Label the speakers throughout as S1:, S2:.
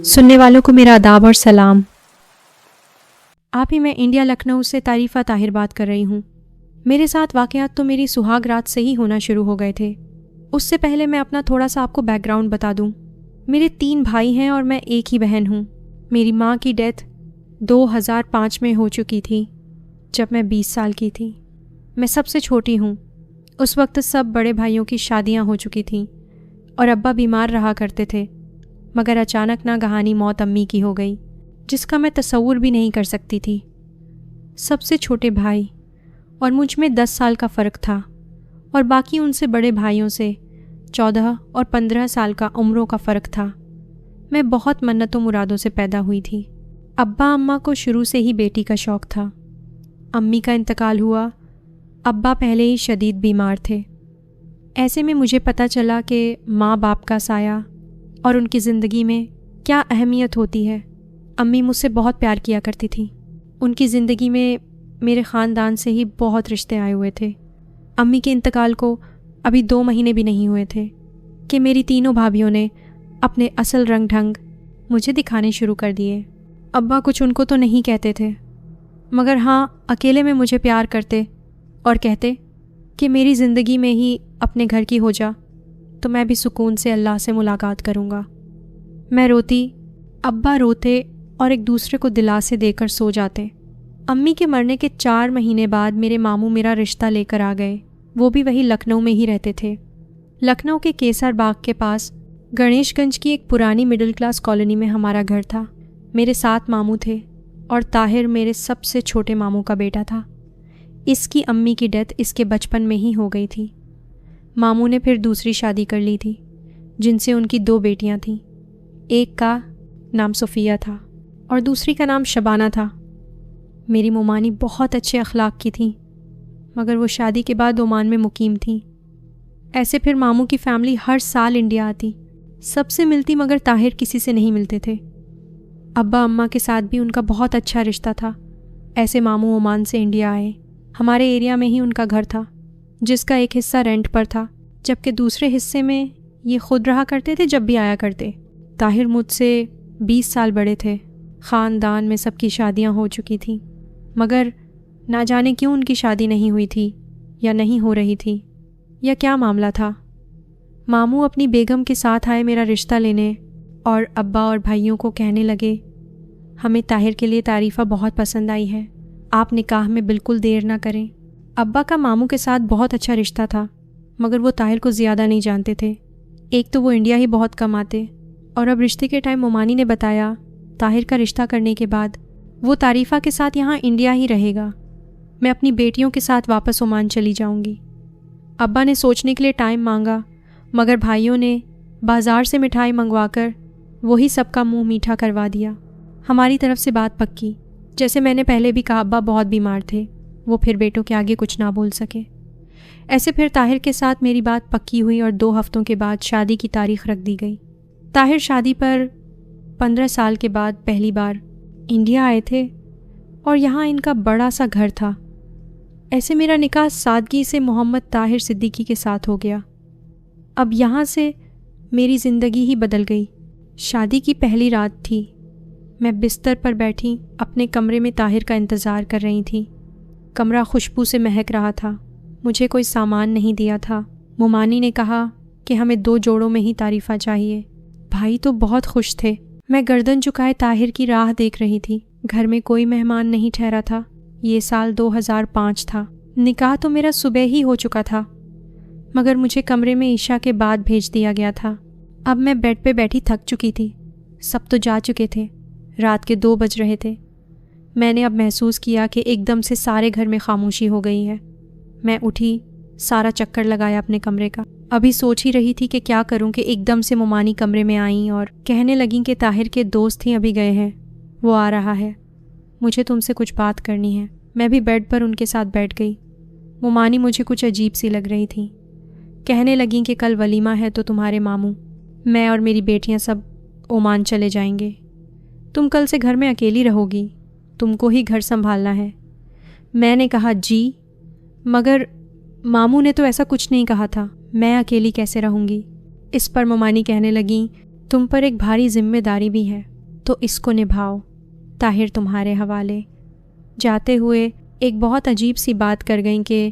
S1: سننے والوں کو میرا آداب اور سلام۔ آپ ہی میں انڈیا لکھنؤ سے طاہرہ طاہر بات کر رہی ہوں۔ میرے ساتھ واقعات تو میری سہاگ رات سے ہی ہونا شروع ہو گئے تھے۔ اس سے پہلے میں اپنا تھوڑا سا آپ کو بیک گراؤنڈ بتا دوں۔ میرے 3 بھائی ہیں اور میں ایک ہی بہن ہوں۔ میری ماں کی ڈیتھ 2005 میں ہو چکی تھی، جب میں 20 سال کی تھی۔ میں سب سے چھوٹی ہوں۔ اس وقت سب بڑے بھائیوں کی شادیاں ہو چکی تھیں اور ابا بیمار رہا کرتے تھے، مگر اچانک ناگہانی موت امی کی ہو گئی، جس کا میں تصور بھی نہیں کر سکتی تھی۔ سب سے چھوٹے بھائی اور مجھ میں 10 سال کا فرق تھا، اور باقی ان سے بڑے بھائیوں سے 14 اور 15 سال کا عمروں کا فرق تھا۔ میں بہت منتوں مرادوں سے پیدا ہوئی تھی۔ ابا اماں کو شروع سے ہی بیٹی کا شوق تھا۔ امی کا انتقال ہوا، ابا پہلے ہی شدید بیمار تھے۔ ایسے میں مجھے پتہ چلا کہ ماں باپ کا سایہ اور ان کی زندگی میں کیا اہمیت ہوتی ہے۔ امی مجھ سے بہت پیار کیا کرتی تھی۔ ان کی زندگی میں میرے خاندان سے ہی بہت رشتے آئے ہوئے تھے۔ امی کے انتقال کو ابھی 2 مہینے بھی نہیں ہوئے تھے کہ میری تینوں بھابھیوں نے اپنے اصل رنگ ڈھنگ مجھے دکھانے شروع کر دیے۔ ابا کچھ ان کو تو نہیں کہتے تھے، مگر ہاں اکیلے میں مجھے پیار کرتے اور کہتے کہ میری زندگی میں ہی اپنے گھر کی ہو جا تو میں بھی سکون سے اللہ سے ملاقات کروں گا۔ میں روتی، ابا روتے اور ایک دوسرے کو دلاسے دے کر سو جاتے۔ امی کے مرنے کے 4 مہینے بعد میرے ماموں میرا رشتہ لے کر آ گئے۔ وہ بھی وہی لکھنؤ میں ہی رہتے تھے۔ لکھنؤ کے کیسر باغ کے پاس گنیش گنج کی ایک پرانی مڈل کلاس کالونی میں ہمارا گھر تھا۔ میرے 7 ماموں تھے اور طاہر میرے سب سے چھوٹے ماموں کا بیٹا تھا۔ اس کی امی کی ڈیتھ اس کے بچپن میں ہی ہو گئی تھی۔ ماموں نے پھر دوسری شادی کر لی تھی، جن سے ان کی 2 بیٹیاں تھیں۔ ایک کا نام صفیہ تھا اور دوسری کا نام شبانہ تھا۔ میری مومانی بہت اچھے اخلاق کی تھیں، مگر وہ شادی کے بعد عمان میں مقیم تھیں۔ ایسے پھر ماموں کی فیملی ہر سال انڈیا آتی، سب سے ملتی، مگر طاہر کسی سے نہیں ملتے تھے۔ ابا اماں کے ساتھ بھی ان کا بہت اچھا رشتہ تھا۔ ایسے ماموں عمان سے انڈیا آئے۔ ہمارے ایریا میں ہی ان کا گھر تھا، جس کا ایک حصہ رینٹ پر تھا، جبکہ دوسرے حصے میں یہ خود رہا کرتے تھے جب بھی آیا کرتے۔ طاہر مجھ سے 20 سال بڑے تھے۔ خاندان میں سب کی شادیاں ہو چکی تھیں، مگر نہ جانے کیوں ان کی شادی نہیں ہوئی تھی یا نہیں ہو رہی تھی، یا کیا معاملہ تھا۔ ماموں اپنی بیگم کے ساتھ آئے میرا رشتہ لینے، اور ابا اور بھائیوں کو کہنے لگے، ہمیں طاہر کے لیے طاہرہ بہت پسند آئی ہے، آپ نکاح میں بالکل دیر نہ کریں۔ ابا کا ماموں کے ساتھ بہت اچھا رشتہ تھا، مگر وہ طاہر کو زیادہ نہیں جانتے تھے۔ ایک تو وہ انڈیا ہی بہت کم آتے، اور اب رشتے کے ٹائم مومانی نے بتایا طاہر کا رشتہ کرنے کے بعد وہ طاہرہ کے ساتھ یہاں انڈیا ہی رہے گا، میں اپنی بیٹیوں کے ساتھ واپس عمان چلی جاؤں گی۔ ابا نے سوچنے کے لیے ٹائم مانگا، مگر بھائیوں نے بازار سے مٹھائی منگوا کر وہی سب کا منہ میٹھا کروا دیا۔ ہماری طرف سے بات پکی۔ جیسے میں نے پہلے بھی کہا، ابا بہت بیمار تھے، وہ پھر بیٹوں کے آگے کچھ نہ بول سکے۔ ایسے پھر طاہر کے ساتھ میری بات پکی ہوئی اور 2 ہفتوں کے بعد شادی کی تاریخ رکھ دی گئی۔ طاہر شادی پر 15 سال کے بعد پہلی بار انڈیا آئے تھے، اور یہاں ان کا بڑا سا گھر تھا۔ ایسے میرا نکاح سادگی سے محمد طاہر صدیقی کے ساتھ ہو گیا۔ اب یہاں سے میری زندگی ہی بدل گئی۔ شادی کی پہلی رات تھی۔ میں بستر پر بیٹھی اپنے کمرے میں طاہر کا انتظار کر رہی تھی۔ کمرہ خوشبو سے مہک رہا تھا۔ مجھے کوئی سامان نہیں دیا تھا۔ مومانی نے کہا کہ ہمیں 2 جوڑوں میں ہی طاہرہ چاہیے۔ بھائی تو بہت خوش تھے۔ میں گردن جھکائے طاہر کی راہ دیکھ رہی تھی۔ گھر میں کوئی مہمان نہیں ٹھہرا تھا۔ یہ سال 2005 تھا۔ نکاح تو میرا صبح ہی ہو چکا تھا، مگر مجھے کمرے میں عشاء کے بعد بھیج دیا گیا تھا۔ اب میں بیڈ پہ بیٹھی تھک چکی تھی۔ سب تو جا چکے تھے۔ رات کے 2 بج رہے تھے۔ میں نے اب محسوس کیا کہ ایک دم سے سارے گھر میں خاموشی ہو گئی ہے۔ میں اٹھی، سارا چکر لگایا اپنے کمرے کا۔ ابھی سوچ ہی رہی تھی کہ کیا کروں کہ ایک دم سے مومانی کمرے میں آئیں اور کہنے لگیں کہ طاہر کے دوست ہی ابھی گئے ہیں، وہ آ رہا ہے، مجھے تم سے کچھ بات کرنی ہے۔ میں بھی بیڈ پر ان کے ساتھ بیٹھ گئی۔ مومانی مجھے کچھ عجیب سی لگ رہی تھیں۔ کہنے لگیں کہ کل ولیمہ ہے تو تمہارے ماموں، میں اور میری بیٹیاں سب عمان چلے جائیں گے۔ تم کل سے گھر میں اکیلی رہو گی، تم کو ہی گھر سنبھالنا ہے۔ میں نے کہا جی، مگر ماموں نے تو ایسا کچھ نہیں کہا تھا، میں اکیلی کیسے رہوں گی؟ اس پر ممانی کہنے لگیں تم پر ایک بھاری ذمہ داری بھی ہے تو اس کو نبھاؤ، طاہر تمہارے حوالے۔ جاتے ہوئے ایک بہت عجیب سی بات کر گئیں کہ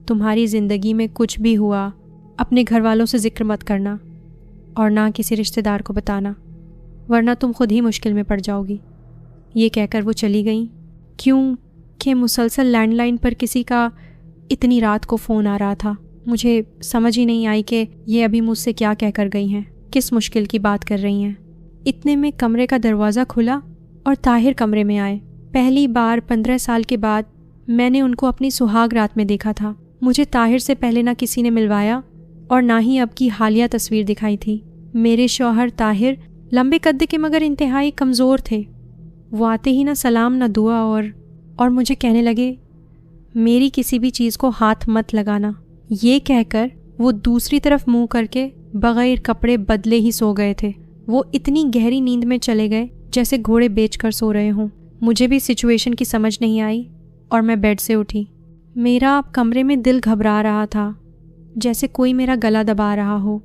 S1: تمہاری زندگی میں کچھ بھی ہوا اپنے گھر والوں سے ذکر مت کرنا اور نہ کسی رشتہ دار کو بتانا، ورنہ تم خود ہی مشکل میں پڑ جاؤ گی۔ یہ کہہ کر وہ چلی گئیں۔ کیوں کہ مسلسل لینڈ لائن پر کسی کا اتنی رات کو فون آ رہا تھا۔ مجھے سمجھ ہی نہیں آئی کہ یہ ابھی مجھ سے کیا کہہ کر گئی ہیں، کس مشکل کی بات کر رہی ہیں۔ اتنے میں کمرے کا دروازہ کھلا اور طاہر کمرے میں آئے۔ پہلی بار 15 سال کے بعد میں نے ان کو اپنی سہاگ رات میں دیکھا تھا۔ مجھے طاہر سے پہلے نہ کسی نے ملوایا اور نہ ہی اب کی حالیہ تصویر دکھائی تھی۔ میرے شوہر طاہر لمبے قد کے مگر انتہائی کمزور تھے۔ وہ آتے ہی نہ سلام نہ دعا اور مجھے کہنے لگے میری کسی بھی چیز کو ہاتھ مت لگانا۔ یہ کہہ کر وہ دوسری طرف منہ کر کے بغیر کپڑے بدلے ہی سو گئے تھے۔ وہ اتنی گہری نیند میں چلے گئے جیسے گھوڑے بیچ کر سو رہے ہوں۔ مجھے بھی سچویشن کی سمجھ نہیں آئی اور میں بیڈ سے اٹھی۔ میرا کمرے میں دل گھبرا رہا تھا، جیسے کوئی میرا گلا دبا رہا ہو۔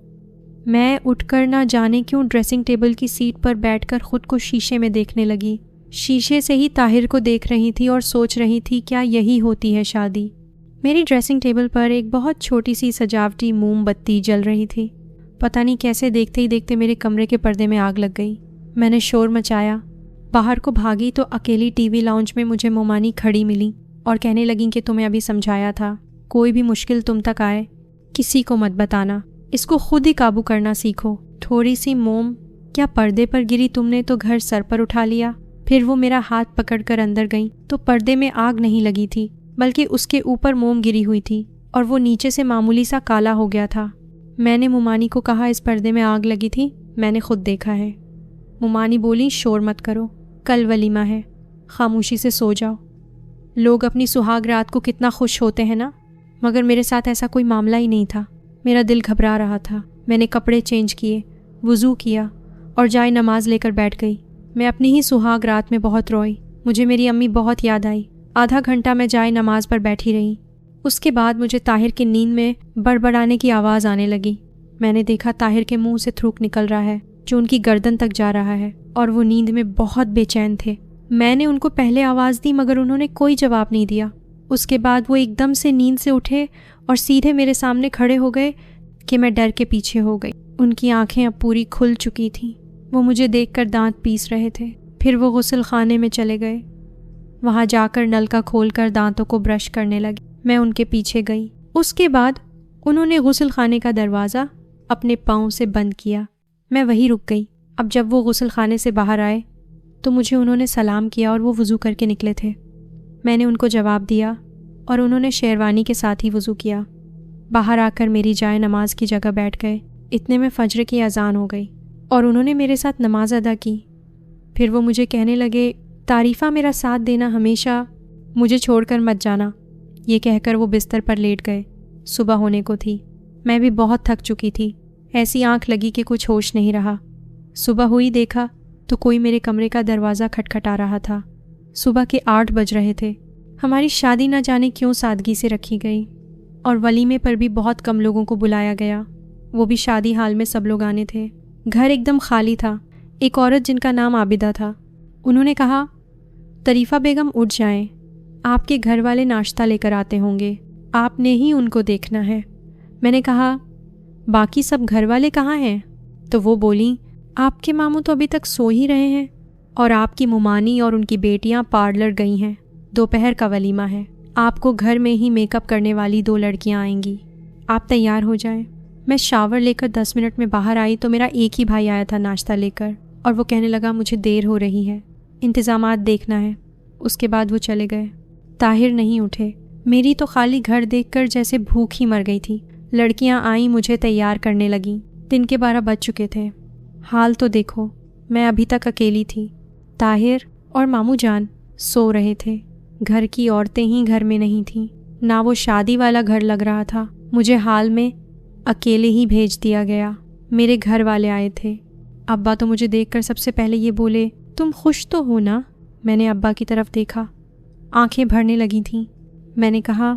S1: میں اٹھ کر نہ جانے کیوں ڈریسنگ ٹیبل کی سیٹ پر بیٹھ کر خود کو شیشے میں دیکھنے لگی۔ شیشے سے ہی طاہر کو دیکھ رہی تھی اور سوچ رہی تھی کیا یہی ہوتی ہے شادی۔ میری ڈریسنگ ٹیبل پر ایک بہت چھوٹی سی سجاوٹی موم بتی جل رہی تھی۔ پتہ نہیں کیسے دیکھتے ہی دیکھتے میرے کمرے کے پردے میں آگ لگ گئی۔ میں نے شور مچایا، باہر کو بھاگی تو اکیلی ٹی وی لاؤنج میں مجھے ممانی کھڑی ملی اور کہنے لگیں کہ تمہیں ابھی سمجھایا تھا، کوئی بھی مشکل تم تک آئے کسی کو مت بتانا، اس کو خود ہی قابو کرنا سیکھو۔ تھوڑی سی موم کیا پردے پر گری تم نے تو گھر سر پر اٹھا لیا۔ پھر وہ میرا ہاتھ پکڑ کر اندر گئیں تو پردے میں آگ نہیں لگی تھی بلکہ اس کے اوپر موم گری ہوئی تھی اور وہ نیچے سے معمولی سا کالا ہو گیا تھا۔ میں نے ممانی کو کہا اس پردے میں آگ لگی تھی، میں نے خود دیکھا ہے۔ ممانی بولی شور مت کرو، کل ولیمہ ہے، خاموشی سے سو جاؤ۔ لوگ اپنی سہاگ رات کو کتنا خوش ہوتے ہیں نا، مگر میرے ساتھ ایسا کوئی معاملہ ہی نہیں تھا۔ میرا دل گھبرا رہا تھا۔ میں نے کپڑے چینج کیے، وضو کیا اور جائے نماز لے کر بیٹھ گئی۔ میں اپنی ہی سہاگ رات میں بہت روئی۔ مجھے میری امی بہت یاد آئی۔ آدھا گھنٹہ میں جائے نماز پر بیٹھی رہی۔ اس کے بعد مجھے طاہر کی نیند میں بڑبڑانے کی آواز آنے لگی۔ میں نے دیکھا طاہر کے منہ سے تھوک نکل رہا ہے جو ان کی گردن تک جا رہا ہے اور وہ نیند میں بہت بے چین تھے۔ میں نے ان کو پہلے آواز دی مگر انہوں نے کوئی جواب نہیں دیا۔ اس کے بعد وہ ایک دم سے نیند سے اٹھے اور سیدھے میرے سامنے کھڑے ہو گئے کہ میں ڈر کے پیچھے ہو گئی۔ ان کی آنکھیں اب پوری کھل چکی تھیں۔ وہ مجھے دیکھ کر دانت پیس رہے تھے۔ پھر وہ غسل خانے میں چلے گئے۔ وہاں جا کر نلکا کھول کر دانتوں کو برش کرنے لگے۔ میں ان کے پیچھے گئی۔ اس کے بعد انہوں نے غسل خانے کا دروازہ اپنے پاؤں سے بند کیا۔ میں وہیں رک گئی۔ اب جب وہ غسل خانے سے باہر آئے تو مجھے انہوں نے سلام کیا اور وہ وضو کر کے نکلے تھے۔ میں نے ان کو جواب دیا اور انہوں نے شیروانی کے ساتھ ہی وضو کیا۔ باہر آ کر میری جائے نماز کی جگہ بیٹھ گئے۔ اتنے میں فجر کی اذان ہو گئی اور انہوں نے میرے ساتھ نماز ادا کی۔ پھر وہ مجھے کہنے لگے تعریفہ میرا ساتھ دینا، ہمیشہ مجھے چھوڑ کر مت جانا۔ یہ کہہ کر وہ بستر پر لیٹ گئے۔ صبح ہونے کو تھی۔ میں بھی بہت تھک چکی تھی۔ ایسی آنکھ لگی کہ کچھ ہوش نہیں رہا۔ صبح ہوئی دیکھا تو کوئی میرے کمرے کا دروازہ کھٹکھٹا رہا تھا۔ صبح کے 8 بج رہے تھے۔ ہماری شادی نہ جانے کیوں سادگی سے رکھی گئی اور ولیمے پر بھی بہت کم لوگوں کو بلایا گیا، وہ بھی شادی حال میں سب لوگ آنے تھے۔ گھر ایک دم خالی تھا۔ ایک عورت جن کا نام عابدہ تھا، انہوں نے کہا طریفہ بیگم اٹھ جائیں، آپ کے گھر والے ناشتہ لے کر آتے ہوں گے، آپ نے ہی ان کو دیکھنا ہے۔ میں نے کہا باقی سب گھر والے کہاں ہیں؟ تو وہ بولیں آپ کے ماموں تو ابھی تک سو ہی رہے ہیں اور آپ کی ممانی اور ان کی بیٹیاں پارلر گئی ہیں، دوپہر کا ولیمہ ہے، آپ کو گھر میں ہی میک اپ کرنے والی 2 لڑکیاں آئیں گی، آپ تیار ہو جائیں۔ میں شاور لے کر 10 منٹ میں باہر آئی تو میرا ایک ہی بھائی آیا تھا ناشتہ لے کر، اور وہ کہنے لگا مجھے دیر ہو رہی ہے، انتظامات دیکھنا ہے۔ اس کے بعد وہ چلے گئے۔ طاہر نہیں اٹھے۔ میری تو خالی گھر دیکھ کر جیسے بھوک ہی مر گئی تھی۔ لڑکیاں آئیں، مجھے تیار کرنے لگیں۔ دن کے 12 بج چکے تھے۔ حال تو دیکھو، میں ابھی تک اکیلی تھی۔ طاہر اور ماموں جان سو رہے تھے۔ گھر کی عورتیں ہی گھر میں نہیں تھیں، نہ وہ شادی والا گھر لگ رہا تھا۔ مجھے حال میں اکیلے ہی بھیج دیا گیا۔ میرے گھر والے آئے تھے۔ ابا تو مجھے دیکھ کر سب سے پہلے یہ بولے تم خوش تو ہو نا؟ میں نے ابا کی طرف دیکھا، آنکھیں بھرنے لگی تھیں۔ میں نے کہا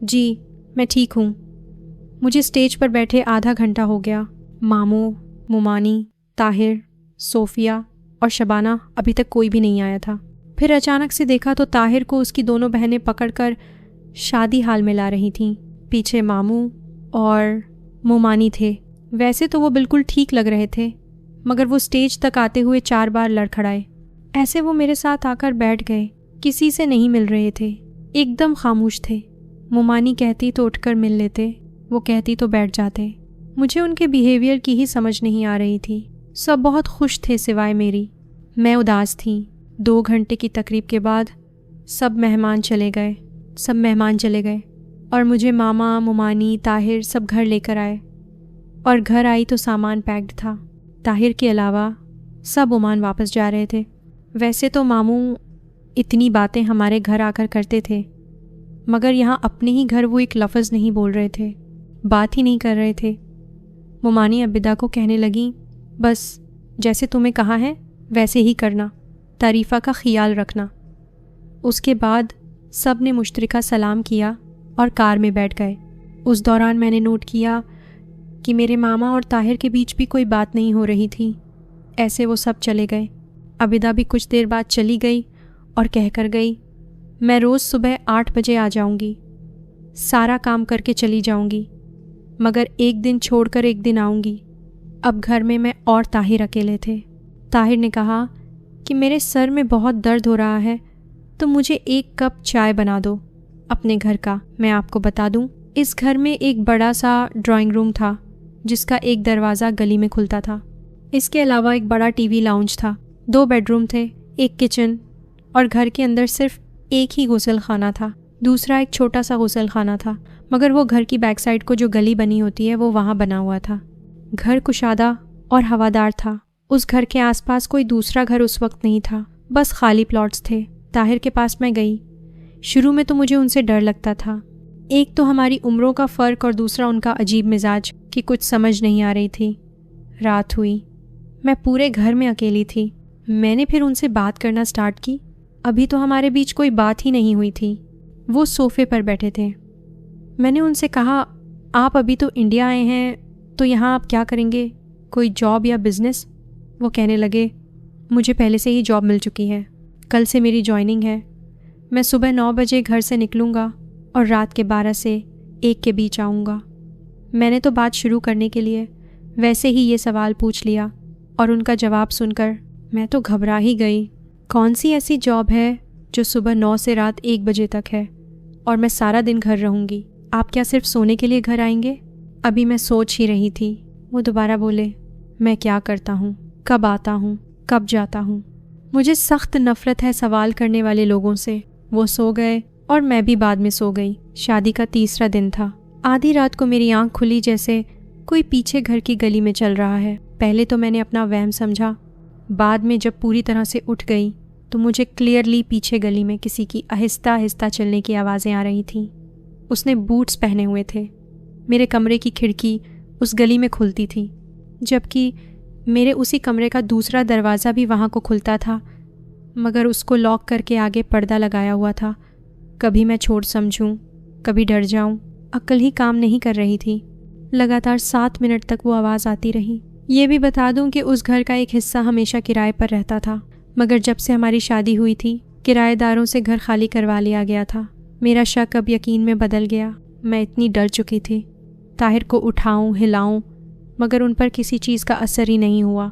S1: جی میں ٹھیک ہوں۔ مجھے اسٹیج پر بیٹھے آدھا گھنٹہ ہو گیا۔ ماموں، مومانی، طاہر، صوفیہ اور شبانہ ابھی تک کوئی بھی نہیں آیا تھا۔ پھر اچانک سے دیکھا تو طاہر کو اس کی دونوں بہنیں پکڑ کر شادی حال میں لا رہی تھیں۔ پیچھے ماموں اور مومانی تھے۔ ویسے تو وہ بالکل ٹھیک لگ رہے تھے، مگر وہ سٹیج تک آتے ہوئے 4 بار لڑکھڑائے۔ ایسے وہ میرے ساتھ آ کر بیٹھ گئے، کسی سے نہیں مل رہے تھے، ایک دم خاموش تھے۔ مومانی کہتی تو اٹھ کر مل لیتے، وہ کہتی تو بیٹھ جاتے۔ مجھے ان کے بیہیویئر کی ہی سمجھ نہیں آ رہی تھی۔ سب بہت خوش تھے سوائے میری۔ میں اداس تھی۔ 2 گھنٹے کی تقریب کے بعد سب مہمان چلے گئے اور مجھے ماما، مومانی، طاہر سب گھر لے کر آئے، اور گھر آئی تو سامان پیکڈ تھا۔ طاہر کے علاوہ سب عمان واپس جا رہے تھے۔ ویسے تو ماموں اتنی باتیں ہمارے گھر آ کر کرتے تھے، مگر یہاں اپنے ہی گھر وہ ایک لفظ نہیں بول رہے تھے، بات ہی نہیں کر رہے تھے۔ مومانی عبیدہ کو کہنے لگیں، بس جیسے تمہیں کہا ہے ویسے ہی کرنا، تعریفہ کا خیال رکھنا۔ اس کے بعد سب نے مشترکہ سلام کیا اور کار میں بیٹھ گئے۔ اس دوران میں نے نوٹ کیا کہ میرے ماما اور طاہر کے بیچ بھی کوئی بات نہیں ہو رہی تھی۔ ایسے وہ سب چلے گئے۔ عبیدہ بھی کچھ دیر بعد چلی گئی اور کہہ کر گئی، میں روز صبح 8 بجے آ جاؤں گی، سارا کام کر کے چلی جاؤں گی، مگر ایک دن چھوڑ کر ایک دن آؤں گی۔ اب گھر میں اور طاہر اکیلے تھے۔ طاہر نے کہا کہ میرے سر میں بہت درد ہو رہا ہے، تو مجھے 1 کپ چائے بنا دو اپنے گھر کا۔ میں آپ کو بتا دوں، اس گھر میں ایک بڑا سا ڈرائنگ روم تھا جس کا ایک دروازہ گلی میں کھلتا تھا۔ اس کے علاوہ ایک بڑا ٹی وی لاؤنج تھا، 2 بیڈ روم تھے، ایک کچن، اور گھر کے اندر صرف ایک ہی غسل خانہ تھا۔ دوسرا ایک چھوٹا سا غسل خانہ تھا، مگر وہ گھر کی بیک سائڈ کو جو گلی بنی ہوتی ہے وہ وہاں بنا ہوا تھا۔ گھر کشادہ اور ہوادار تھا۔ اس گھر کے آس پاس کوئی دوسرا گھر اس وقت نہیں تھا، بس خالی پلاٹس تھے۔ طاہر کے پاس میں گئی۔ شروع میں تو مجھے ان سے ڈر لگتا تھا، ایک تو ہماری عمروں کا فرق اور دوسرا ان کا عجیب مزاج کہ کچھ سمجھ نہیں آ رہی تھی۔ رات ہوئی، میں پورے گھر میں اکیلی تھی۔ میں نے پھر ان سے بات کرنا سٹارٹ کی۔ ابھی تو ہمارے بیچ کوئی بات ہی نہیں ہوئی تھی۔ وہ صوفے پر بیٹھے تھے۔ میں نے ان سے کہا، آپ ابھی تو انڈیا آئے ہیں، تو یہاں آپ کیا کریں گے؟ کوئی جاب یا بزنس؟ وہ کہنے لگے، مجھے پہلے سے ہی جاب مل چکی ہے، کل سے میری جوائننگ ہے۔ میں صبح 9 بجے گھر سے نکلوں گا اور رات کے 12 سے 1 کے بیچ آؤں گا۔ میں نے تو بات شروع کرنے کے لیے ویسے ہی یہ سوال پوچھ لیا، اور ان کا جواب سن کر میں تو گھبرا ہی گئی۔ کون سی ایسی جاب ہے جو صبح 9 سے رات 1 بجے تک ہے اور میں سارا دن گھر رہوں گی؟ آپ کیا صرف سونے کے لیے گھر آئیں گے؟ ابھی میں سوچ ہی رہی تھی۔ وہ دوبارہ بولے، میں کیا کرتا ہوں، کب آتا ہوں، کب جاتا ہوں؟ مجھے سخت نفرت ہے سوال کرنے والے لوگوں سے۔ وہ سو گئے اور میں بھی بعد میں سو گئی۔ شادی کا 3را دن تھا۔ آدھی رات کو میری آنکھ کھلی جیسے کوئی پیچھے گھر کی گلی میں چل رہا ہے۔ پہلے تو میں نے اپنا وہم سمجھا، بعد میں جب پوری طرح سے اٹھ گئی تو مجھے کلیئرلی پیچھے گلی میں کسی کی آہستہ آہستہ چلنے کی آوازیں آ رہی تھیں۔ اس نے بوٹس پہنے ہوئے تھے۔ میرے کمرے کی کھڑکی اس گلی میں کھلتی تھی، جبکہ میرے اسی کمرے کا دوسرا دروازہ بھی وہاں کو کھلتا تھا، مگر اس کو لاک کر کے آگے پردہ لگایا ہوا تھا۔ کبھی میں چھوڑ سمجھوں، کبھی ڈر جاؤں، عقل ہی کام نہیں کر رہی تھی۔ لگاتار 7 منٹ تک وہ آواز آتی رہی۔ یہ بھی بتا دوں کہ اس گھر کا ایک حصہ ہمیشہ کرائے پر رہتا تھا، مگر جب سے ہماری شادی ہوئی تھی کرایہ داروں سے گھر خالی کروا لیا گیا تھا۔ میرا شک اب یقین میں بدل گیا۔ میں اتنی ڈر چکی تھی، طاہر کو اٹھاؤں ہلاؤں، مگر ان پر کسی چیز کا اثر ہی نہیں ہوا۔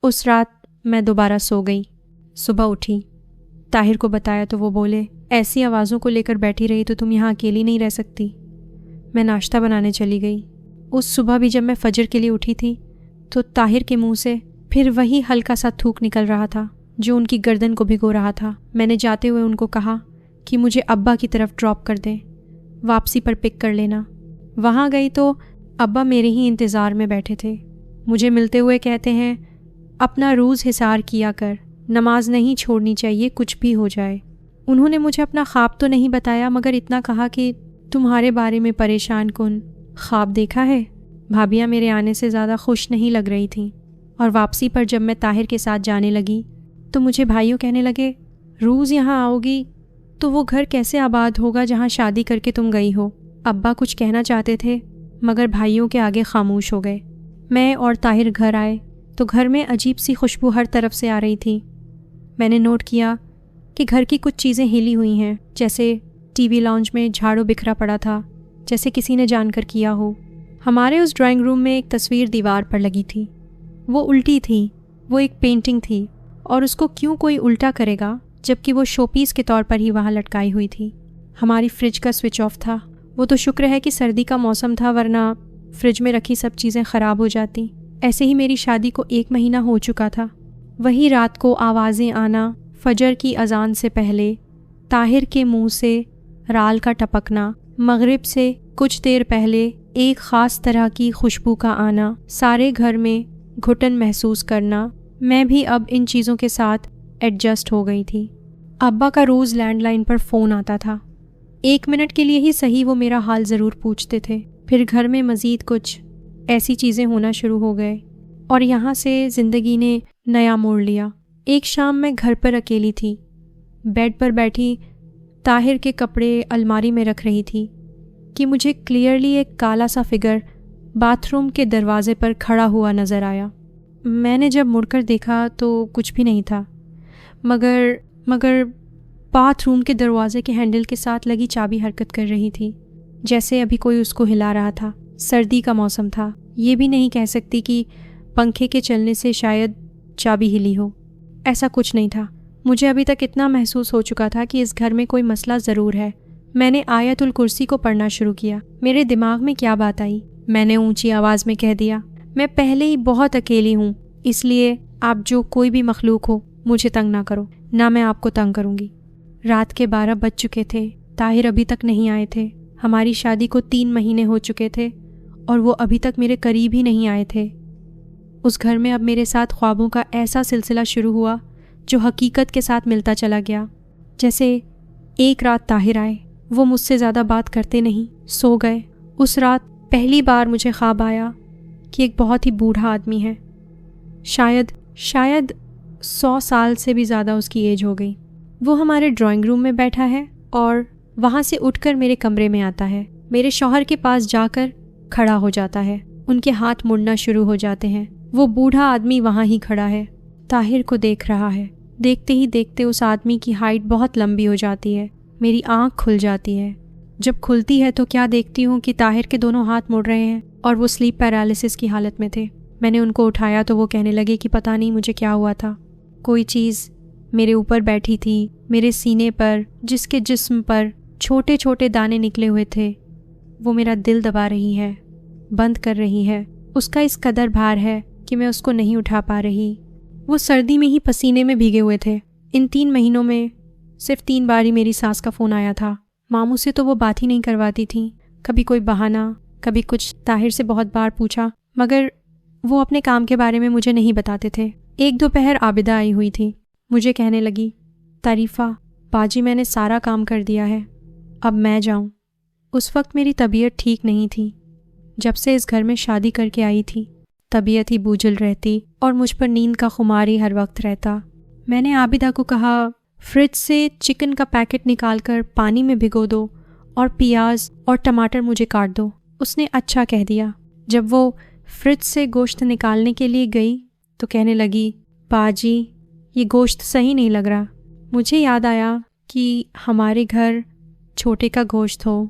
S1: اس رات میں دوبارہ سو گئی۔ صبح اٹھی، طاہر کو بتایا تو وہ بولے، ایسی آوازوں کو لے کر بیٹھی رہی تو تم یہاں اکیلی نہیں رہ سکتی۔ میں ناشتہ بنانے چلی گئی۔ اس صبح بھی جب میں فجر کے لیے اٹھی تھی تو طاہر کے منہ سے پھر وہی ہلکا سا تھوک نکل رہا تھا جو ان کی گردن کو بھگو رہا تھا۔ میں نے جاتے ہوئے ان کو کہا کہ مجھے ابا کی طرف ڈراپ کر دیں، واپسی پر پک کر لینا۔ وہاں گئی تو ابا میرے ہی انتظار میں بیٹھے تھے۔ مجھے ملتے ہوئے کہتے ہیں، اپنا روز حسار کیا کر، نماز نہیں چھوڑنی چاہیے کچھ بھی ہو جائے۔ انہوں نے مجھے اپنا خواب تو نہیں بتایا، مگر اتنا کہا کہ تمہارے بارے میں پریشان کن خواب دیکھا ہے۔ بھابیاں میرے آنے سے زیادہ خوش نہیں لگ رہی تھیں، اور واپسی پر جب میں طاہر کے ساتھ جانے لگی تو مجھے بھائیوں کہنے لگے، روز یہاں آؤ گی تو وہ گھر کیسے آباد ہوگا جہاں شادی کر کے تم گئی ہو؟ ابا کچھ کہنا چاہتے تھے مگر بھائیوں کے آگے خاموش ہو گئے۔ میں اور طاہر گھر آئے تو گھر میں عجیب سی خوشبو ہر طرف سے آ رہی تھی۔ میں نے نوٹ کیا کہ گھر کی کچھ چیزیں ہلی ہوئی ہیں، جیسے ٹی وی لاؤنج میں جھاڑو بکھرا پڑا تھا، جیسے کسی نے جان کر کیا ہو۔ ہمارے اس ڈرائنگ روم میں ایک تصویر دیوار پر لگی تھی، وہ الٹی تھی، وہ ایک پینٹنگ تھی، اور اس کو کیوں کوئی الٹا کرے گا جبکہ وہ شو پیس کے طور پر ہی وہاں لٹکائی ہوئی تھی۔ ہماری فریج کا سوئچ آف تھا۔ وہ تو شکر ہے کہ سردی کا موسم تھا، ورنہ فریج میں رکھی سب چیزیں خراب ہو جاتی۔ ایسے ہی میری شادی کو 1 مہینہ ہو چکا تھا۔ وہی رات کو آوازیں آنا، فجر کی اذان سے پہلے طاہر کے منہ سے رال کا ٹپکنا، مغرب سے کچھ دیر پہلے ایک خاص طرح کی خوشبو کا آنا، سارے گھر میں گھٹن محسوس کرنا۔ میں بھی اب ان چیزوں کے ساتھ ایڈجسٹ ہو گئی تھی۔ ابا کا روز لینڈ لائن پر فون آتا تھا۔ 1 منٹ کے لیے ہی صحیح وہ میرا حال ضرور پوچھتے تھے۔ پھر گھر میں مزید کچھ ایسی چیزیں ہونا شروع ہو گئے اور یہاں سے زندگی نے نیا موڑ لیا۔ ایک شام میں گھر پر اکیلی تھی، بیڈ پر بیٹھی طاہر کے کپڑے الماری میں رکھ رہی تھی کہ مجھے کلیئرلی ایک کالا سا فگر باتھ روم کے دروازے پر کھڑا ہوا نظر آیا۔ میں نے جب مڑ کر دیکھا تو کچھ بھی نہیں تھا، مگر باتھ روم کے دروازے کے ہینڈل کے ساتھ لگی چابی حرکت کر رہی تھی، جیسے ابھی کوئی اس کو ہلا رہا تھا۔ سردی کا موسم تھا، یہ بھی نہیں کہہ سکتی کہ پنکھے کے چلنے سے شاید چابی ہلی ہو۔ ایسا کچھ نہیں تھا۔ مجھے ابھی تک اتنا محسوس ہو چکا تھا کہ اس گھر میں کوئی مسئلہ ضرور ہے۔ میں نے آیت الکرسی کو پڑھنا شروع کیا۔ میرے دماغ میں کیا بات آئی، میں نے اونچی آواز میں کہہ دیا، میں پہلے ہی بہت اکیلی ہوں، اس لیے آپ جو کوئی بھی مخلوق ہو مجھے تنگ نہ کرو، نہ میں آپ کو تنگ کروں گی۔ رات کے 12 بج چکے تھے، طاہر ابھی تک نہیں آئے تھے۔ ہماری شادی کو 3 مہینے ہو چکے تھے اور وہ ابھی تک میرے قریب ہی نہیں آئے تھے۔ اس گھر میں اب میرے ساتھ خوابوں کا ایسا سلسلہ شروع ہوا جو حقیقت کے ساتھ ملتا چلا گیا۔ جیسے ایک رات طاہر آئے، وہ مجھ سے زیادہ بات کرتے نہیں، سو گئے۔ اس رات پہلی بار مجھے خواب آیا کہ ایک بہت ہی بوڑھا آدمی ہے، شاید 100 سال سے بھی زیادہ اس کی ایج ہو گئی۔ وہ ہمارے ڈرائنگ روم میں بیٹھا ہے اور وہاں سے اٹھ کر میرے کمرے میں آتا ہے، میرے شوہر کے پاس جا کر کھڑا ہو جاتا ہے، ان کے ہاتھ مڑنا شروع ہو جاتے ہیں۔ وہ بوڑھا آدمی وہاں ہی کھڑا ہے، طاہر کو دیکھ رہا ہے۔ دیکھتے ہی دیکھتے اس آدمی کی ہائٹ بہت لمبی ہو جاتی ہے، میری آنکھ کھل جاتی ہے۔ جب کھلتی ہے تو کیا دیکھتی ہوں کہ طاہر کے دونوں ہاتھ مڑ رہے ہیں اور وہ سلیپ پیرالسس کی حالت میں تھے۔ میں نے ان کو اٹھایا تو وہ کہنے لگے کہ پتہ نہیں مجھے کیا ہوا تھا، کوئی چیز میرے اوپر بیٹھی تھی، میرے سینے پر، جس کے جسم پر چھوٹے چھوٹے دانے نکلے ہوئے تھے۔ وہ میرا دل دبا رہی ہے، بند کر رہی ہے، اس کا اس قدر بھار ہے کہ میں اس کو نہیں اٹھا پا رہی۔ وہ سردی میں ہی پسینے میں بھیگے ہوئے تھے۔ ان 3 مہینوں میں صرف 3 بار ہی میری ساس کا فون آیا تھا۔ ماموں سے تو وہ بات ہی نہیں کرواتی تھیں، کبھی کوئی بہانہ، کبھی کچھ۔ طاہر سے بہت بار پوچھا مگر وہ اپنے کام کے بارے میں مجھے نہیں بتاتے تھے۔ ایک دوپہر عابدہ آئی ہوئی تھی، مجھے کہنے لگی، تعریفہ باجی میں نے سارا کام کر دیا ہے، اب میں جاؤں۔ اس وقت میری طبیعت ٹھیک نہیں تھی۔ جب سے اس گھر میں شادی کر کے آئی تھی طبیعت ہی بوجھل رہتی اور مجھ پر نیند کا خمار ہی ہر وقت رہتا۔ میں نے عابدہ کو کہا فریج سے چکن کا پیکٹ نکال کر پانی میں بھگو دو اور پیاز اور ٹماٹر مجھے کاٹ دو۔ اس نے اچھا کہہ دیا۔ جب وہ فریج سے گوشت نکالنے کے لیے گئی تو کہنے لگی، باجی یہ گوشت صحیح نہیں لگ رہا۔ مجھے یاد آیا کہ ہمارے گھر چھوٹے کا گوشت ہو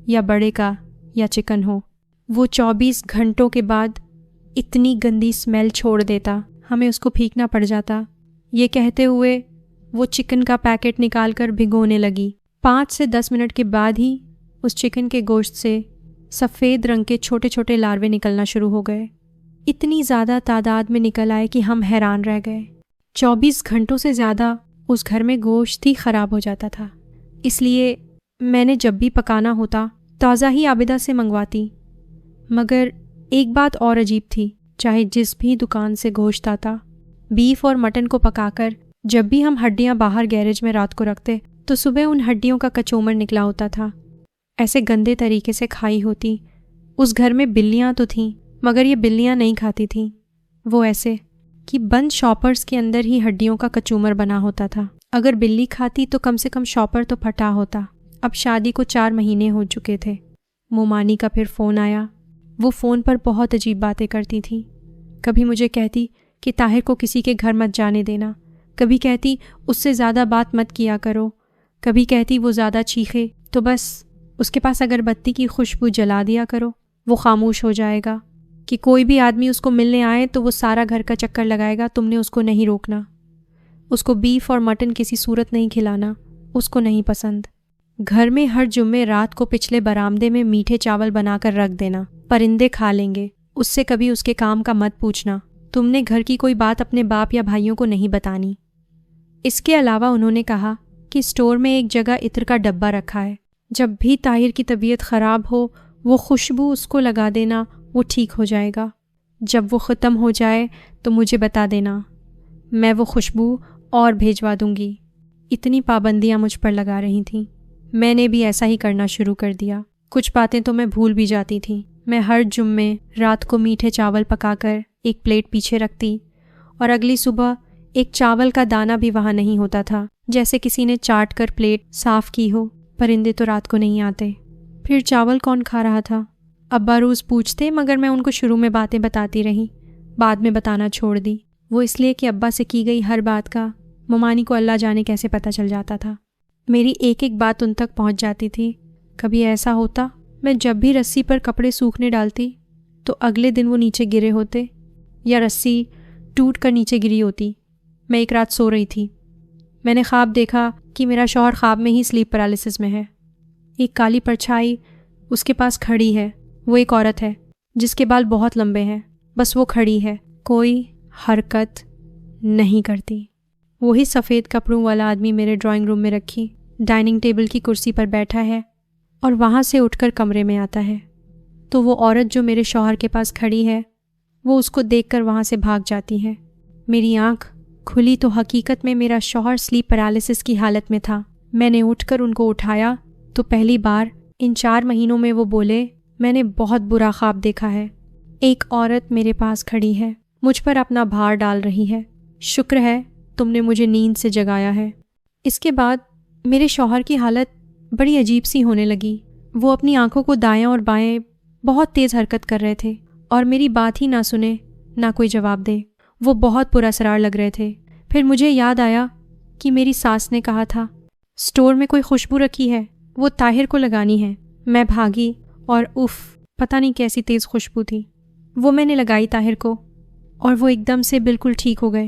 S1: یا بڑے کا یا چکن ہو، وہ 24 گھنٹوں کے بعد اتنی گندی اسمیل چھوڑ دیتا، ہمیں اس کو پھینکنا پڑ جاتا۔ یہ کہتے ہوئے وہ چکن کا پیکٹ نکال کر بھگونے لگی۔ 5 سے 10 منٹ کے بعد ہی اس چکن کے گوشت سے سفید رنگ کے چھوٹے چھوٹے لاروے نکلنا شروع ہو گئے۔ اتنی زیادہ تعداد میں نکل آئے کہ ہم حیران رہ گئے۔ 24 گھنٹوں سے زیادہ اس گھر میں گوشت ہی خراب ہو جاتا تھا، اس لیے میں نے جب بھی پکانا ہوتا تازہ ہی عابدہ سے منگواتی۔ مگر ایک بات اور عجیب تھی، چاہے جس بھی دکان سے گوشت آتا، بیف اور مٹن کو پکا کر جب بھی ہم ہڈیاں باہر گیرج میں رات کو رکھتے تو صبح ان ہڈیوں کا کچومر نکلا ہوتا تھا، ایسے گندے طریقے سے کھائی ہوتی۔ اس گھر میں بلیاں تو تھیں مگر یہ بلیاں نہیں کھاتی تھیں، وہ ایسے کہ بند شاپرز کے اندر ہی ہڈیوں کا کچومر بنا ہوتا تھا۔ اگر بلی کھاتی تو کم سے کم شاپر تو پھٹا ہوتا۔ اب شادی کو 4 مہینے ہو چکے تھے۔ مومانی کا پھر فون آیا۔ وہ فون پر بہت عجیب باتیں کرتی تھی۔ کبھی مجھے کہتی کہ طاہر کو کسی کے گھر مت جانے دینا، کبھی کہتی اس سے زیادہ بات مت کیا کرو، کبھی کہتی وہ زیادہ چیخے تو بس اس کے پاس اگربتی کی خوشبو جلا دیا کرو، وہ خاموش ہو جائے گا، کہ کوئی بھی آدمی اس کو ملنے آئے تو وہ سارا گھر کا چکر لگائے گا، تم نے اس کو نہیں روکنا، اس کو بیف اور مٹن کسی صورت نہیں کھلانا، اس کو نہیں پسند۔ گھر میں ہر جمعے رات کو پچھلے برآمدے میں میٹھے چاول بنا کر رکھ دینا، پرندے کھا لیں گے، اس سے کبھی اس کے کام کا مت پوچھنا، تم نے گھر کی کوئی بات اپنے باپ یا بھائیوں کو نہیں بتانی۔ اس کے علاوہ انہوں نے کہا کہ اسٹور میں ایک جگہ عطر کا ڈبہ رکھا ہے، جب بھی طاہر کی طبیعت خراب ہو وہ خوشبو اس کو لگا دینا، وہ ٹھیک ہو جائے گا، جب وہ ختم ہو جائے تو مجھے بتا دینا، میں وہ خوشبو اور بھیجوا دوں گی۔ اتنی پابندیاں مجھ پر لگا رہی تھیں، میں نے بھی ایسا ہی کرنا شروع کر دیا۔ کچھ باتیں تو میں بھول بھی جاتی تھیں۔ میں ہر جمعے رات کو میٹھے چاول پکا کر ایک پلیٹ پیچھے رکھتی اور اگلی صبح ایک چاول کا دانہ بھی وہاں نہیں ہوتا تھا، جیسے کسی نے چاٹ کر پلیٹ صاف کی ہو۔ پرندے تو رات کو نہیں آتے۔ پھر چاول کون کھا رہا تھا؟ ابا روز پوچھتے، مگر میں ان کو شروع میں باتیں بتاتی رہی، بعد میں بتانا چھوڑ دی۔ وہ اس لیے کہ ابا سے کی گئی ہر بات کا ممانی کو اللہ جانے کیسے پتہ چل جاتا تھا۔ میری ایک ایک بات ان تک پہنچ جاتی تھی۔ کبھی ایسا ہوتا میں جب بھی رسی پر کپڑے سوکھنے ڈالتی تو اگلے دن وہ نیچے گرے ہوتے یا رسی ٹوٹ کر نیچے گری ہوتی۔ میں ایک رات سو رہی تھی، میں نے خواب دیکھا کہ میرا شوہر خواب میں ہی سلیپ پیرالسس میں ہے۔ ایک کالی پرچھائی اس کے پاس کھڑی ہے، وہ ایک عورت ہے جس کے بال بہت لمبے ہیں، بس وہ کھڑی ہے، کوئی حرکت نہیں کرتی۔ وہی سفید کپڑوں والا آدمی میرے ڈرائنگ روم میں رکھی ڈائننگ ٹیبل کی کرسی پر بیٹھا ہے اور وہاں سے اٹھ کر کمرے میں آتا ہے، تو وہ عورت جو میرے شوہر کے پاس کھڑی ہے وہ اس کو دیکھ کر وہاں سے بھاگ جاتی ہے۔ میری آنکھ کھلی تو حقیقت میں میرا شوہر سلیپ پیرالسس کی حالت میں تھا۔ میں نے اٹھ کر ان کو اٹھایا تو پہلی بار ان 4 مہینوں میں وہ بولے، میں نے بہت برا خواب دیکھا ہے، ایک عورت میرے پاس کھڑی ہے، مجھ پر اپنا بھار ڈال رہی ہے، شکر ہے تم نے مجھے نیند سے جگایا ہے۔ اس کے بعد میرے شوہر کی حالت بڑی عجیب سی ہونے لگی۔ وہ اپنی آنکھوں کو دائیں اور بائیں بہت تیز حرکت کر رہے تھے اور میری بات ہی نہ سنے نہ کوئی جواب دے۔ وہ بہت پراسرار لگ رہے تھے۔ پھر مجھے یاد آیا کہ میری ساس نے کہا تھا اسٹور میں کوئی خوشبو رکھی ہے، وہ طاہر کو لگانی ہے۔ میں بھاگی اور اف، پتہ نہیں کیسی تیز خوشبو تھی، وہ میں نے لگائی طاہر کو اور وہ ایک دم سے بالکل ٹھیک ہو گئے،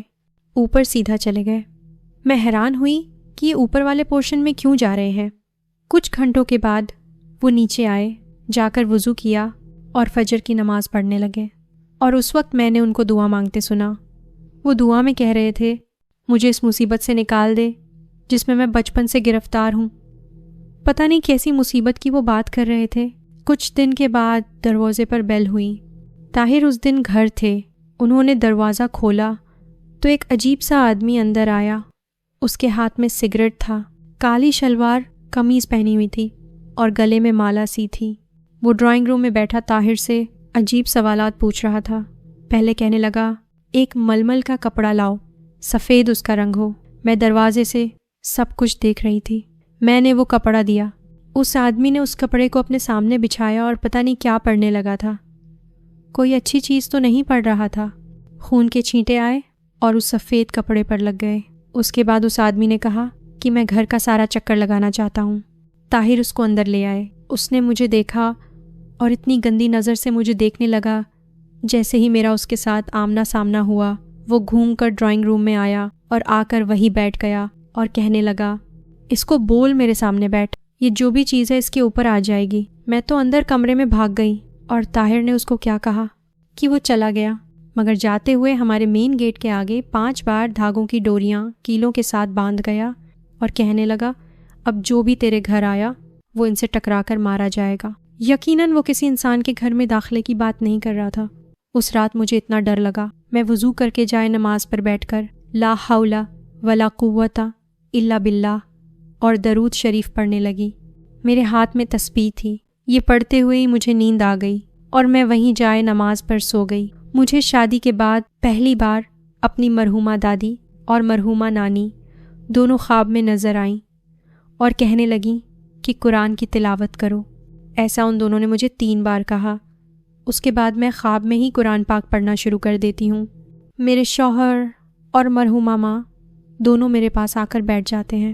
S1: اوپر سیدھا چلے گئے۔ میں حیران ہوئی کہ یہ اوپر والے پورشن میں کیوں جا رہے ہیں۔ کچھ گھنٹوں کے بعد وہ نیچے آئے، جا کر وضو کیا اور فجر کی نماز پڑھنے لگے، اور اس وقت میں نے ان کو دعا مانگتے سنا۔ وہ دعا میں کہہ رہے تھے، مجھے اس مصیبت سے نکال دے جس میں بچپن سے گرفتار ہوں۔ پتہ نہیں کیسی مصیبت کی وہ بات کر رہے تھے۔ کچھ دن کے بعد دروازے پر بیل ہوئی۔ طاہر اس دن گھر تھے۔ انہوں نے دروازہ کھولا تو ایک عجیب سا آدمی اندر آیا۔ اس کے ہاتھ میں سگریٹ تھا، کالی شلوار قمیض پہنی ہوئی تھی اور گلے میں مالا سی تھی۔ وہ ڈرائنگ روم میں بیٹھا طاہر سے عجیب سوالات پوچھ رہا تھا۔ پہلے کہنے لگا، ایک ململ کا کپڑا لاؤ، سفید اس کا رنگ ہو۔ میں دروازے سے سب کچھ دیکھ رہی تھی۔ میں نے وہ کپڑا دیا۔ اس آدمی نے اس کپڑے کو اپنے سامنے بچھایا اور پتہ نہیں کیا پڑھنے لگا تھا۔ کوئی اچھی چیز تو نہیں پڑھ رہا تھا۔ خون کے چھینٹے آئے اور اس سفید کپڑے پر لگ گئے۔ اس کے بعد اس آدمی نے کہا کہ میں گھر کا سارا چکر لگانا چاہتا ہوں۔ طاہر اس کو اندر لے آئے۔ اس نے مجھے دیکھا اور اتنی گندی نظر سے مجھے دیکھنے لگا۔ جیسے ہی میرا اس کے ساتھ آمنا سامنا ہوا، وہ گھوم کر ڈرائنگ روم میں آیا اور آ کر وہیں بیٹھ گیا اور کہنے لگا، اس کو بول میرے سامنے بیٹھ، یہ جو بھی چیز ہے اس کے اوپر آ جائے گی۔ میں تو اندر کمرے میں بھاگ گئی اور طاہر نے اس کو کیا کہا کہ وہ چلا گیا، مگر جاتے ہوئے ہمارے مین گیٹ کے آگے 5 بار دھاگوں کی ڈوریاں کیلوں کے ساتھ باندھ گیا اور کہنے لگا، اب جو بھی تیرے گھر آیا وہ ان سے ٹکرا کر مارا جائے گا۔ یقیناً وہ کسی انسان کے گھر میں داخلے کی بات نہیں کر رہا تھا۔ اس رات مجھے اتنا ڈر لگا، میں وضو کر کے جائے نماز پر بیٹھ کر لا حول ولا قوت الا باللہ اور درود شریف پڑھنے لگی۔ میرے ہاتھ میں تسبیح تھی۔ یہ پڑھتے ہوئے ہی مجھے نیند آ گئی اور میں وہیں جائے نماز پر سو گئی۔ مجھے شادی کے بعد پہلی بار اپنی مرحومہ دادی اور مرحومہ نانی دونوں خواب میں نظر آئیں اور کہنے لگیں کہ قرآن کی تلاوت کرو۔ ایسا ان دونوں نے مجھے 3 بار کہا۔ اس کے بعد میں خواب میں ہی قرآن پاک پڑھنا شروع کر دیتی ہوں۔ میرے شوہر اور مرحومہ ماں دونوں میرے پاس آ کر بیٹھ جاتے ہیں۔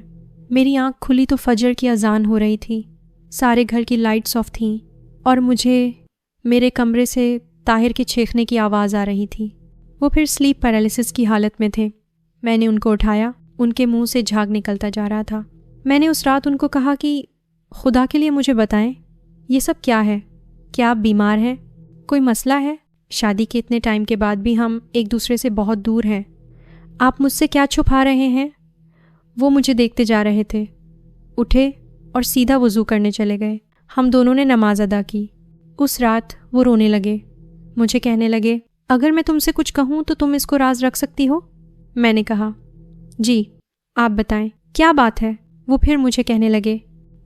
S1: میری آنکھ کھلی تو فجر کی اذان ہو رہی تھی، سارے گھر کی لائٹس آف تھیں اور مجھے میرے کمرے سے طاہر کے چیخنے کی آواز آ رہی تھی۔ وہ پھر سلیپ پیرالسس کی حالت میں تھے۔ میں نے ان کو اٹھایا، ان کے منہ سے جھاگ نکلتا جا رہا تھا۔ میں نے اس رات ان کو کہا کہ خدا کے لیے مجھے بتائیں یہ سب کیا ہے؟ کیا آپ بیمار ہیں؟ کوئی مسئلہ ہے؟ شادی کے اتنے ٹائم کے بعد بھی ہم ایک دوسرے سے بہت دور ہیں، آپ مجھ سے کیا چھپا رہے ہیں؟ وہ مجھے دیکھتے جا رہے تھے، اٹھے اور سیدھا وضو کرنے چلے گئے۔ ہم دونوں نے نماز ادا کی۔ اس رات وہ رونے لگے، مجھے کہنے لگے اگر میں تم سے کچھ کہوں تو تم اس کو راز رکھ سکتی ہو؟ میں نے کہا جی، آپ بتائیں کیا بات ہے؟ وہ پھر مجھے کہنے لگے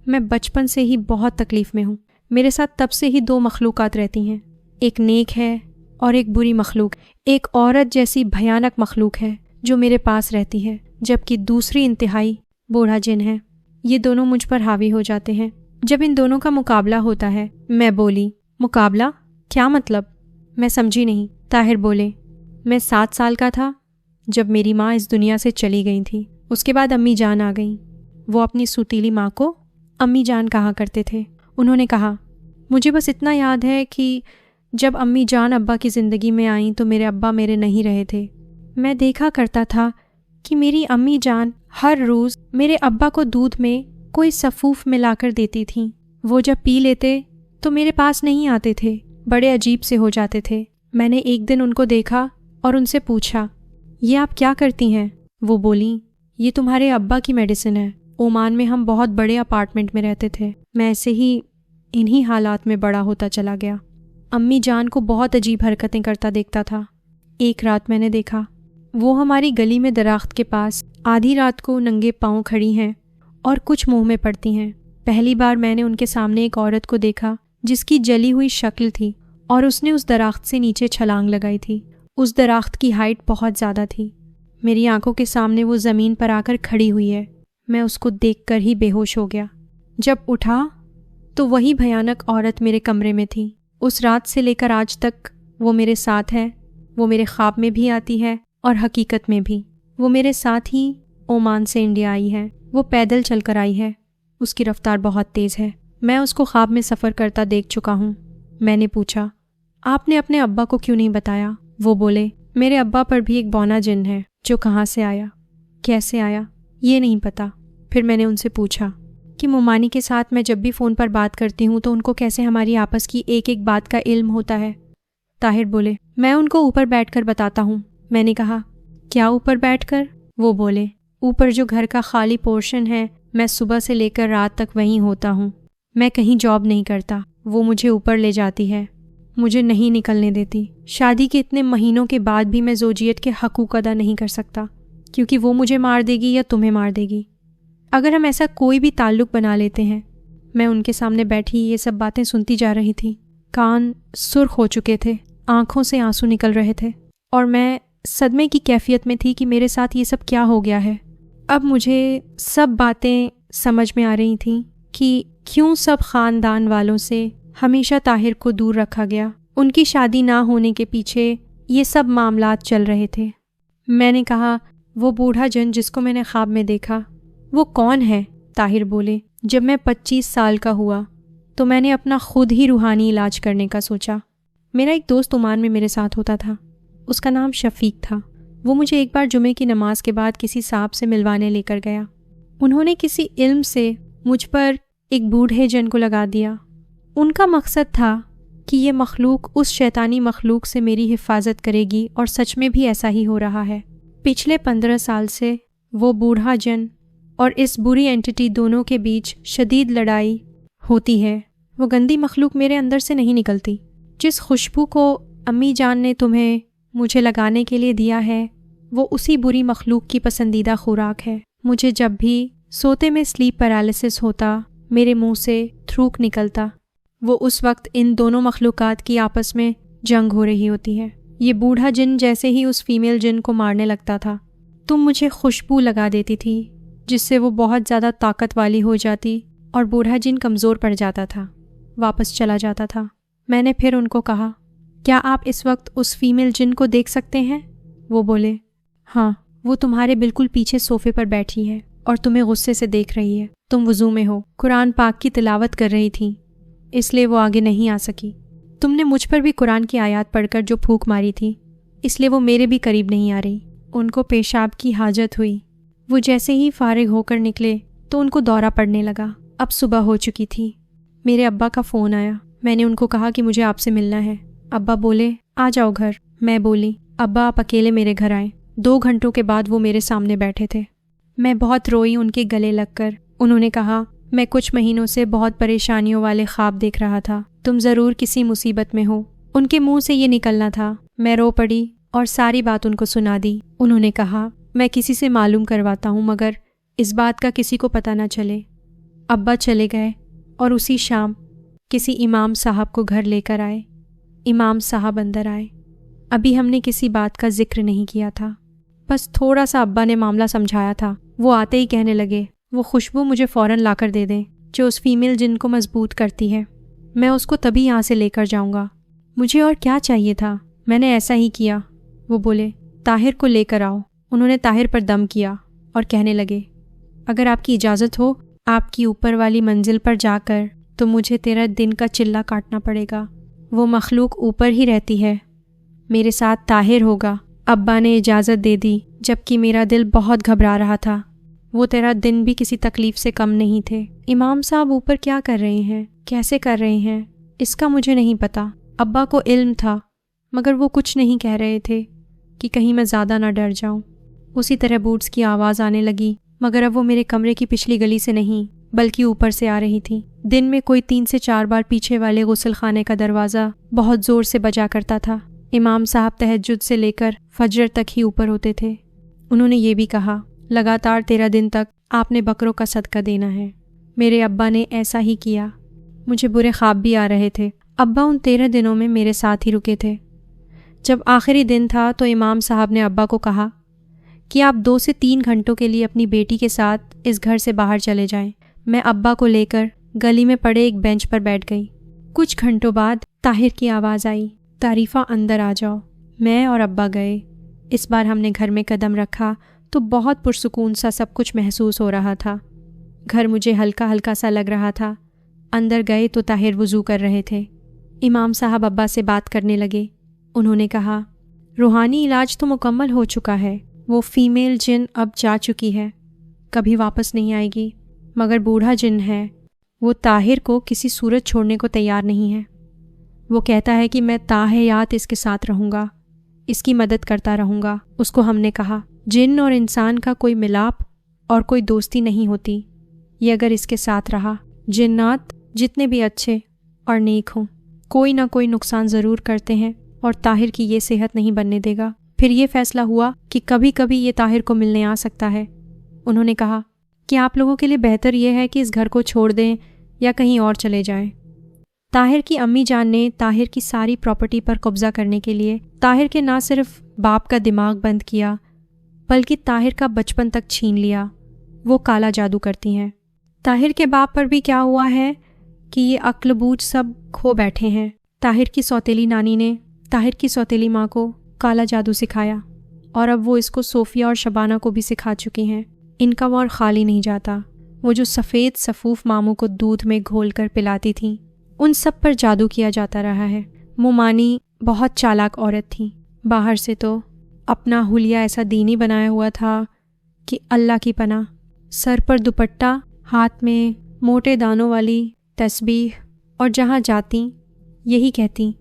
S1: میں بچپن سے ہی بہت تکلیف میں ہوں، میرے ساتھ تب سے ہی دو مخلوقات رہتی ہیں، ایک نیک ہے اور ایک بری مخلوق، ایک عورت جیسی بھیانک مخلوق ہے جو میرے پاس رہتی ہے، جبکہ دوسری انتہائی بوڑھا جن ہے۔ یہ دونوں مجھ پر حاوی ہو جاتے ہیں۔ جب ان دونوں کا مقابلہ ہوتا ہے، میں بولی مقابلہ؟ کیا مطلب؟ میں سمجھی نہیں۔ طاہر بولے میں 7 سال کا تھا جب میری ماں اس دنیا سے چلی گئی تھی، اس کے بعد امی جان آ گئیں۔ وہ اپنی سوتیلی ماں کو امی جان کہا کرتے تھے۔ انہوں نے کہا مجھے بس اتنا یاد ہے کہ جب امی جان ابا کی زندگی میں آئیں تو میرے ابا میرے نہیں رہے تھے۔ میں دیکھا کرتا تھا کہ میری امی جان ہر روز میرے ابا کو دودھ میں کوئی سفوف ملا کر دیتی تھیں۔ وہ جب پی لیتے تو میرے پاس نہیں آتے تھے، بڑے عجیب سے ہو جاتے تھے۔ میں نے ایک دن ان کو دیکھا اور ان سے پوچھا یہ آپ کیا کرتی ہیں؟ وہ بولیں یہ تمہارے ابا کی میڈیسن ہے۔ عمان میں ہم بہت بڑے اپارٹمنٹ میں رہتے تھے، میں ایسے ہی انہی حالات میں بڑا ہوتا چلا گیا۔ امی جان کو بہت عجیب حرکتیں کرتا دیکھتا تھا۔ ایک رات میں نے دیکھا وہ ہماری گلی میں درخت کے پاس آدھی رات کو ننگے پاؤں کھڑی ہیں اور کچھ منہ میں پڑتی ہیں۔ پہلی بار میں نے ان کے سامنے ایک عورت کو دیکھا جس کی جلی ہوئی شکل تھی اور اس نے اس درخت سے نیچے چھلانگ لگائی تھی۔ اس درخت کی ہائٹ بہت زیادہ تھی۔ میری آنکھوں کے سامنے وہ زمین پر آ کر کھڑی ہوئی ہے۔ میں اس کو دیکھ کر ہی بے ہوش ہو گیا۔ جب اٹھا تو وہی بھیانک عورت میرے کمرے میں تھی۔ اس رات سے لے کر آج تک وہ میرے ساتھ ہے۔ وہ میرے خواب میں بھی آتی ہے اور حقیقت میں بھی۔ وہ میرے ساتھ ہی عمان سے انڈیا آئی ہے۔ وہ پیدل چل کر آئی ہے۔ اس کی رفتار بہت تیز ہے۔ میں اس کو خواب میں سفر کرتا دیکھ چکا ہوں۔ میں نے پوچھا آپ نے اپنے ابا کو کیوں نہیں بتایا؟ وہ بولے میرے ابا پر بھی ایک بونا جن ہے جو کہاں سے آیا، کیسے آیا، یہ نہیں پتا۔ پھر میں نے ان سے پوچھا کہ مومانی کے ساتھ میں جب بھی فون پر بات کرتی ہوں تو ان کو کیسے ہماری آپس کی ایک ایک بات کا علم ہوتا ہے؟ طاہر بولے میں ان کو اوپر بیٹھ کر بتاتا ہوں۔ میں نے کہا کیا اوپر بیٹھ کر؟ وہ بولے اوپر جو گھر کا خالی پورشن ہے، میں صبح سے لے کر رات تک وہیں ہوتا ہوں، میں کہیں جاب نہیں کرتا۔ وہ مجھے اوپر لے جاتی ہے، مجھے نہیں نکلنے دیتی۔ شادی کے اتنے مہینوں کے بعد بھی میں زوجیت کے حقوق ادا نہیں کر سکتا، کیونکہ وہ مجھے مار دے گی یا تمہیں مار دے گی اگر ہم ایسا کوئی بھی تعلق بنا لیتے ہیں۔ میں ان کے سامنے بیٹھی یہ سب باتیں سنتی جا رہی تھی۔ کان سرخ ہو چکے تھے، آنکھوں سے آنسو نکل رہے تھے اور میں صدمے کی کیفیت میں تھی کہ میرے ساتھ یہ سب کیا ہو گیا ہے۔ اب مجھے سب باتیں سمجھ میں آ رہی تھیں کہ کیوں سب خاندان والوں سے ہمیشہ طاہر کو دور رکھا گیا۔ ان کی شادی نہ ہونے کے پیچھے یہ سب معاملات چل رہے تھے۔ میں نے کہا وہ بوڑھا جن جس کو میں نے خواب میں دیکھا وہ کون ہے؟ طاہر بولے جب میں 25 سال کا ہوا تو میں نے اپنا خود ہی روحانی علاج کرنے کا سوچا۔ میرا ایک دوست عمان میں میرے ساتھ ہوتا تھا، اس کا نام شفیق تھا۔ وہ مجھے ایک بار جمعے کی نماز کے بعد کسی صاحب سے ملوانے لے کر گیا۔ انہوں نے کسی علم سے مجھ پر ایک بوڑھے جن کو لگا دیا۔ ان کا مقصد تھا کہ یہ مخلوق اس شیطانی مخلوق سے میری حفاظت کرے گی، اور سچ میں بھی ایسا ہی ہو رہا ہے۔ پچھلے 15 سال سے وہ بوڑھا جن اور اس بری اینٹی دونوں کے بیچ شدید لڑائی ہوتی ہے۔ وہ گندی مخلوق میرے اندر سے نہیں نکلتی۔ جس خوشبو کو امی جان نے تمہیں مجھے لگانے کے لیے دیا ہے وہ اسی بری مخلوق کی پسندیدہ خوراک ہے۔ مجھے جب بھی سوتے میں سلیپ پیرالسس ہوتا، میرے منہ سے تھروک نکلتا، وہ اس وقت ان دونوں مخلوقات کی آپس میں جنگ ہو رہی ہوتی ہے۔ یہ بوڑھا جن جیسے ہی اس فیمیل جن کو مارنے لگتا تھا، تم مجھے خوشبو لگا دیتی تھی جس سے وہ بہت زیادہ طاقت والی ہو جاتی اور بوڑھا جن کمزور پڑ جاتا تھا، واپس چلا جاتا تھا۔ میں نے پھر ان کو کہا، کیا آپ اس وقت اس فیمیل جن کو دیکھ سکتے ہیں؟ وہ بولے، ہاں، وہ تمہارے بالکل پیچھے صوفے پر بیٹھی ہے اور تمہیں غصے سے دیکھ رہی ہے۔ تم وضو میں ہو، قرآن پاک کی تلاوت کر رہی تھی، اس لیے وہ آگے نہیں آ سکی۔ تم نے مجھ پر بھی قرآن کی آیات پڑھ کر جو پھونک ماری تھی، اس لیے وہ میرے بھی قریب نہیں آ رہی۔ ان کو پیشاب کی حاجت ہوئی۔ وہ جیسے ہی فارغ ہو کر نکلے تو ان کو دورہ پڑنے لگا۔ اب صبح ہو چکی تھی۔ میرے ابا کا فون آیا۔ میں نے ان کو کہا کہ مجھے آپ سے ملنا ہے۔ ابا بولے، آ جاؤ گھر۔ میں بولی، ابا آپ اکیلے میرے گھر آئیں۔ 2 گھنٹوں کے بعد وہ میرے سامنے بیٹھے تھے۔ میں بہت روئی ان کے گلے لگ کر۔ انہوں نے کہا، میں کچھ مہینوں سے بہت پریشانیوں والے خواب دیکھ رہا تھا، تم ضرور کسی مصیبت میں ہو۔ ان کے منہ سے یہ نکلنا تھا۔ میں رو پڑی اور ساری بات ان کو سنا دی۔ انہوں نے کہا، میں کسی سے معلوم کرواتا ہوں مگر اس بات کا کسی کو پتہ نہ چلے۔ ابا چلے گئے اور اسی شام کسی امام صاحب کو گھر لے کر آئے۔ امام صاحب اندر آئے۔ ابھی ہم نے کسی بات کا ذکر نہیں کیا تھا، بس تھوڑا سا ابا نے معاملہ سمجھایا تھا۔ وہ آتے ہی کہنے لگے، وہ خوشبو مجھے فوراً لا کر دے دیں جو اس فیمیل جن کو مضبوط کرتی ہے، میں اس کو تبھی یہاں سے لے کر جاؤں گا۔ مجھے اور کیا چاہیے تھا، میں نے ایسا ہی کیا۔ وہ بولے، طاہر کو لے کر آؤ۔ انہوں نے طاہر پر دم کیا اور کہنے لگے، اگر آپ کی اجازت ہو آپ کی اوپر والی منزل پر جا کر تو مجھے تیرا دن کا چلہ کاٹنا پڑے گا۔ وہ مخلوق اوپر ہی رہتی ہے، میرے ساتھ طاہر ہوگا۔ ابا نے اجازت دے دی جبکہ میرا دل بہت گھبرا رہا تھا۔ وہ تیرا دن بھی کسی تکلیف سے کم نہیں تھے۔ امام صاحب اوپر کیا کر رہے ہیں، کیسے کر رہے ہیں، اس کا مجھے نہیں پتا۔ ابا کو علم تھا مگر وہ کچھ نہیں کہہ رہے تھے کہ کہیں میں زیادہ نہ ڈر جاؤں۔ اسی طرح بوٹس کی آواز آنے لگی مگر اب وہ میرے کمرے کی پچھلی گلی سے نہیں بلکہ اوپر سے آ رہی تھی۔ دن میں کوئی 3 سے 4 بار پیچھے والے غسل خانے کا دروازہ بہت زور سے بجا کرتا تھا۔ امام صاحب تہجد سے لے کر فجر تک ہی اوپر ہوتے تھے۔ انہوں نے یہ بھی کہا، لگاتار 13 دن تک آپ نے بکروں کا صدقہ دینا ہے۔ میرے ابا نے ایسا ہی کیا۔ مجھے برے خواب بھی آ رہے تھے۔ ابا ان 13 دنوں میں میرے ساتھ ہی رکے تھے۔ جب آخری دن تھا تو امام صاحب نے ابا کو کہا کہ آپ 2 سے 3 گھنٹوں کے لیے اپنی بیٹی کے ساتھ اس گھر سے باہر چلے جائیں۔ میں ابا کو لے کر گلی میں پڑے ایک بینچ پر بیٹھ گئی۔ کچھ گھنٹوں بعد طاہر کی آواز آئی، تعریفہ اندر آ جاؤ۔ میں اور ابا گئے۔ اس بار ہم نے گھر میں قدم رکھا تو بہت پرسکون سا سب کچھ محسوس ہو رہا تھا۔ گھر مجھے ہلکا ہلکا سا لگ رہا تھا۔ اندر گئے تو طاہر وضو کر رہے تھے۔ امام صاحب ابا سے بات کرنے لگے۔ انہوں نے کہا، روحانی علاج تو مکمل ہو چکا ہے، وہ فیمیل جن اب جا چکی ہے، کبھی واپس نہیں آئے گی، مگر بوڑھا جن ہے وہ طاہر کو کسی صورت چھوڑنے کو تیار نہیں ہے۔ وہ کہتا ہے کہ میں تا حیات اس کے ساتھ رہوں گا، اس کی مدد کرتا رہوں گا۔ اس کو ہم نے کہا، جن اور انسان کا کوئی ملاپ اور کوئی دوستی نہیں ہوتی، یہ اگر اس کے ساتھ رہا، جنات جتنے بھی اچھے اور نیک ہوں کوئی نہ کوئی نقصان ضرور کرتے ہیں اور طاہر کی یہ صحت نہیں بننے دے گا۔ پھر یہ فیصلہ ہوا کہ کبھی کبھی یہ طاہر کو ملنے آ سکتا ہے۔ انہوں نے کہا کہ آپ لوگوں کے لیے بہتر یہ ہے کہ اس گھر کو چھوڑ دیں یا کہیں اور چلے جائیں۔ طاہر کی امی جان نے طاہر کی ساری پراپرٹی پر قبضہ کرنے کے لیے طاہر کے نہ صرف باپ کا دماغ بند کیا بلکہ طاہر کا بچپن تک چھین لیا۔ وہ کالا جادو کرتی ہیں۔ طاہر کے باپ پر بھی کیا ہوا ہے کہ یہ عقل بوجھ سب کھو بیٹھے ہیں۔ طاہر کی سوتیلی نانی نے طاہر کی سوتیلی ماں کو کالا جادو سکھایا اور اب وہ اس کو صوفیہ اور شبانہ کو بھی سکھا چکی ہیں۔ ان کا وہ اور خالی نہیں جاتا۔ وہ جو سفید صفوف ماموں کو دودھ میں گھول کر پلاتی تھیں، ان سب پر جادو کیا جاتا رہا ہے۔ مومانی بہت چالاک عورت تھی۔ باہر سے تو اپنا حلیہ ایسا دینی بنایا ہوا تھا کہ اللہ کی پناہ، سر پر دوپٹہ، ہاتھ میں موٹے دانوں والی تسبیح، اور جہاں جاتی یہی کہتی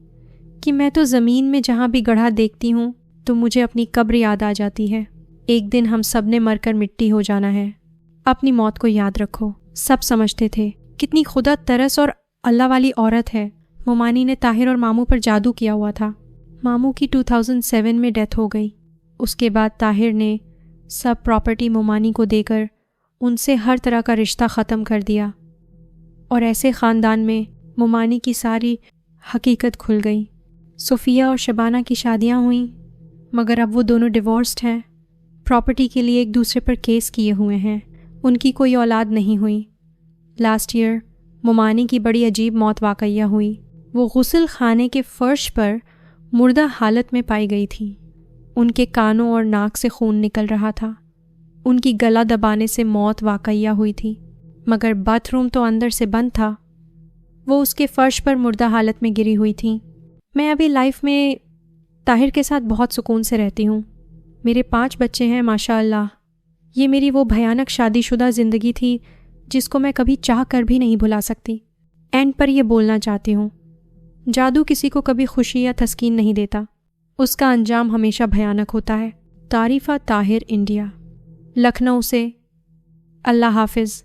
S1: کہ میں تو زمین میں جہاں بھی گڑھا دیکھتی ہوں تو مجھے اپنی قبر یاد آ جاتی ہے۔ ایک دن ہم سب نے مر کر مٹی ہو جانا ہے، اپنی موت کو یاد رکھو۔ سب سمجھتے تھے کتنی خدا ترس اور اللہ والی عورت ہے۔ مومانی نے طاہر اور ماموں پر جادو کیا ہوا تھا۔ ماموں کی 2007 میں ڈیتھ ہو گئی۔ اس کے بعد طاہر نے سب پراپرٹی مومانی کو دے کر ان سے ہر طرح کا رشتہ ختم کر دیا، اور ایسے خاندان میں مومانی کی ساری حقیقت کھل گئی۔ صفیہ اور شبانہ کی شادیاں ہوئیں مگر اب وہ دونوں ڈیورسڈ ہیں، پراپرٹی کے لیے ایک دوسرے پر کیس کیے ہوئے ہیں۔ ان کی کوئی اولاد نہیں ہوئی۔ لاسٹ ایئر مومانی کی بڑی عجیب موت واقعہ ہوئی۔ وہ غسل خانے کے فرش پر مردہ حالت میں پائی گئی تھیں۔ ان کے کانوں اور ناک سے خون نکل رہا تھا۔ ان کی گلا دبانے سے موت واقعہ ہوئی تھی، مگر باتھ روم تو اندر سے بند تھا۔ وہ اس کے فرش پر مردہ حالت میں گری ہوئی تھیں۔ میں ابھی لائف میں طاہر کے ساتھ بہت سکون سے رہتی ہوں۔ میرے 5 بچے ہیں ماشاء اللہ۔ یہ میری وہ بھیانک شادی شدہ زندگی تھی جس کو میں کبھی چاہ کر بھی نہیں بھلا سکتی۔ اینڈ پر یہ بولنا چاہتی ہوں، جادو کسی کو کبھی خوشی یا تسکین نہیں دیتا، اس کا انجام ہمیشہ بھیانک ہوتا ہے۔ تعریفہ طاہر، انڈیا، لکھنؤ سے۔ اللہ حافظ۔